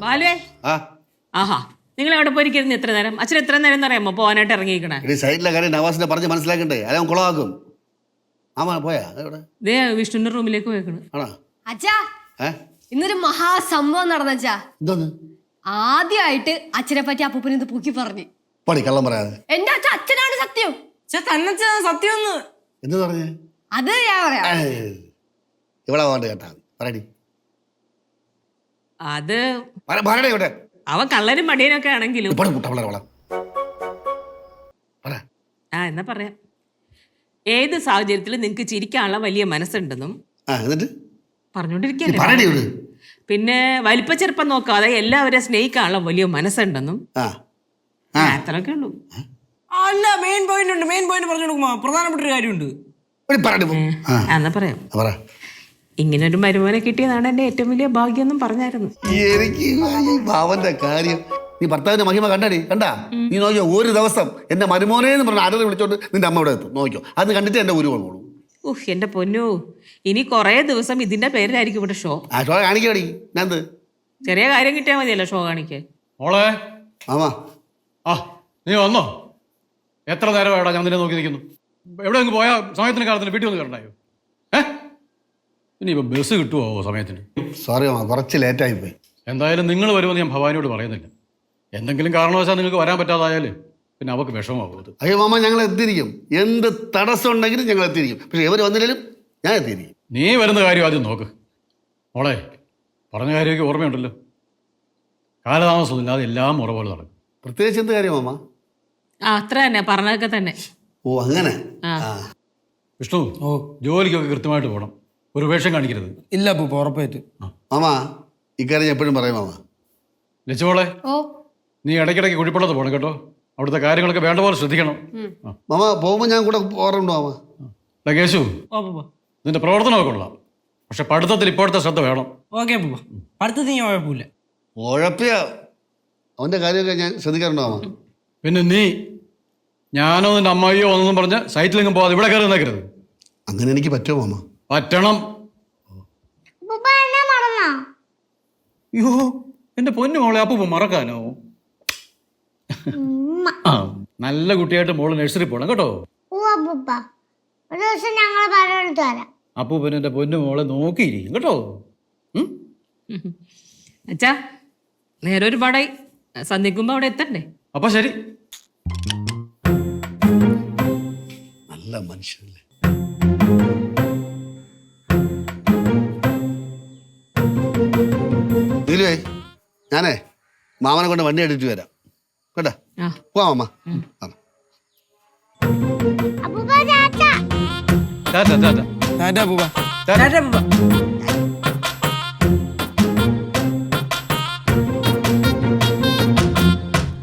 ബാലുവേ ആഹാ നിങ്ങൾ എവിടെ പോയിരിക്കുന്നു എത്ര നേരം? അച്ഛൻ എത്ര നേരം അറിയാമോ പോകാനായിട്ട് ഇറങ്ങിയിരിക്കണേ? സൈഡിലെ കാര്യം നവാസിനെ പറഞ്ഞ് മനസ്സിലാക്കണ്ടേ, അല്ല കുളമാക്കും. ആമാ പോയാ ദേ വിഷ്ണുവിന്റെ റൂമിലേക്ക് പോയേക്കണ്. ഇന്നൊരു മഹാസംഭവം നടന്നച്ചാ. ആദ്യമായിട്ട് അച്ഛനെ പറ്റി അപ്പൂപ്പനെ ഇത് പൂക്കി പറഞ്ഞു. കള്ളം പറയാതെ. എന്റെ അച്ഛൻ അച്ഛനാണ് സത്യം. സത്യം എന്ത് പറഞ്ഞേ? അത് ഞാൻ പറയാം. ഇവിടെ വേണ്ട കേട്ടാ പറയടി. അത് ഇവിടെ അവൻ കള്ളനും മടിയനൊക്കെ ആണെങ്കിലും എന്നാ പറയാ, ഏത് സാഹചര്യത്തിലും നിനക്ക് ചിരിക്കാനുള്ള വലിയ മനസ്സുണ്ടെന്നും പറഞ്ഞോണ്ടിരിക്കല്ലേ. പിന്നെ വലിപ്പ ചെറുപ്പം നോക്കാതെ എല്ലാവരെയും സ്നേഹിക്കാനുള്ള വലിയ മനസ്സുണ്ടെന്നും അത്രയൊക്കെ ഉള്ളൂ. അല്ല, മെയിൻ പോയിന്റ് ഉണ്ട്. മെയിൻ പോയിന്റ് പറഞ്ഞു കൊടുക്കുമ്പോ പ്രധാനപ്പെട്ട ഒരു കാര്യമുണ്ട്. എന്നാ പറയാം, ഇങ്ങനൊരു മരുമോനെ കിട്ടിയതാണ് എന്റെ ഏറ്റവും വലിയ ഭാഗ്യം എന്നും പറഞ്ഞായിരുന്നു. എനിക്ക് ഭാവന്റെ കാര്യം നീ ഭർത്താവിന്റെ മഹിമ കണ്ടടി, കണ്ടാ? നീ നോക്കിയോ, ഒരു ദിവസം എന്റെ മരുമോനെ പറഞ്ഞ ആരെ വിളിച്ചോണ്ട് നിന്റെ അമ്മ ഇവിടെ എത്തും. നോക്കിയോ, അത് കണ്ടിട്ട് എന്റെ ഒരു കൊള്ളൂ. എന്റെ പൊന്നു, ഇനി കൊറേ ദിവസം ഇതിന്റെ പേരിലായിരിക്കും ഇവിടെ ഷോ. ഷോ കാണിക്കടി. ഞാൻ ചെറിയ കാര്യം കിട്ടിയാൽ മതിയല്ലോ ഷോ കാണിക്കേ. നീ വന്നോ? എത്ര നേരമായിടാ ഞാൻ നിന്നെ നോക്കി നിൽക്കുന്നു. എവിടെ അങ്ങ് പോയാ സമയത്തിന് കാലത്തിന് വീട്ടിൽ വന്ന് കണ്ടായോ? ഇനിയിപ്പോൾ ബസ് കിട്ടുമോ സമയത്തിന്? സോറി കുറച്ച് ലേറ്റായി പോയി. എന്തായാലും നിങ്ങൾ വരുമെന്ന് ഞാൻ ഭവാനിയോട് പറയുന്നില്ല. എന്തെങ്കിലും കാരണവശാൽ നിങ്ങൾക്ക് വരാൻ പറ്റാതായാൽ പിന്നെ അവർക്ക് വിഷമമാകും. അയ്യോ മാമ, ഞങ്ങൾ എത്തിയിരിക്കും. എന്ത് തടസ്സം ഉണ്ടെങ്കിലും ഞങ്ങൾ എത്തിയിരിക്കും. പക്ഷെ ഇവർ വന്നില്ലെങ്കിലും ഞാൻ എത്തിയിരിക്കും. നീ വരുന്ന കാര്യം ആദ്യം നോക്ക് മോളെ. പറഞ്ഞ കാര്യമൊക്കെ ഓർമ്മയുണ്ടല്ലോ. കാലതാമസമില്ലാതെ എല്ലാം ഉറ പോലെ നടക്കും. പ്രത്യേകിച്ച് എന്ത് കാര്യം മാമ? അത്ര തന്നെ പറഞ്ഞതൊക്കെ തന്നെ. ഓ അങ്ങനെ. വിഷ്ണു, ജോലിക്കൊക്കെ കൃത്യമായിട്ട് പോകണം. ഒരു വേഷം കാണിക്കരുത്. ഇല്ല പൂപ്പ, ഉറപ്പായിട്ട്. മാമാ ഇക്കാര്യം എപ്പോഴും പറയും മാമ. ലച്ചുമോളെ, നീ ഇടയ്ക്കിടയ്ക്ക് കുഴിപ്പള്ളത്ത് പോകണം കേട്ടോ. അവിടുത്തെ കാര്യങ്ങളൊക്കെ വേണ്ട പോലെ ശ്രദ്ധിക്കണം. മാമ പോകുമ്പോൾ ഞാൻ കൂടെ പോകാറുണ്ടോ മാമ? കേശു, നിന്റെ പ്രവർത്തനമൊക്കെ കൊള്ളാം. പക്ഷെ പഠിത്തത്തിൽ ഇപ്പോഴത്തെ ശ്രദ്ധ വേണം. ഓക്കെ പൂപ്പ, പഠിത്തത്തിൽ ഞാൻ കുഴപ്പമില്ല. ഉഴപ്പിയ അവന്റെ കാര്യമൊക്കെ ഞാൻ ശ്രദ്ധിക്കാറുണ്ടോ മാമ? പിന്നെ നീ ഞാനോ നിന്റെ അമ്മായിയോ ഒന്നും പറഞ്ഞ് സൈറ്റിലെങ്കിലും പോകാതെ ഇവിടെ കയറി നിൽക്കരുത്. അങ്ങനെ എനിക്ക് പറ്റുമോ മാമ? പറ്റണം. അയ്യോ എന്റെ പൊന്നു മോളെ, അപ്പൂപ്പ മറക്കാനോ? നല്ല കുട്ടിയായിട്ട് മോള് നഴ്സറി പോണം കേട്ടോ. അപ്പൂപ്പൻ എന്റെ പൊന്നു മോളെ നോക്കിയിരിക്കും കേട്ടോ. അച്ഛാ, നേരെ ഒരുപാടായി. സന്ധിക്കുമ്പോ അവിടെ എത്തണ്ടേ? അപ്പൊ ശരി. നല്ല മനുഷ്യനല്ലേ. ഞാനേ മാമനെ കൊണ്ട് വണ്ടി എടുത്തിട്ട് വരാം കേട്ടാ. പോവാ മാമ. ടാറ്റാ ടാറ്റാ ടാറ്റാ പൂപ്പ.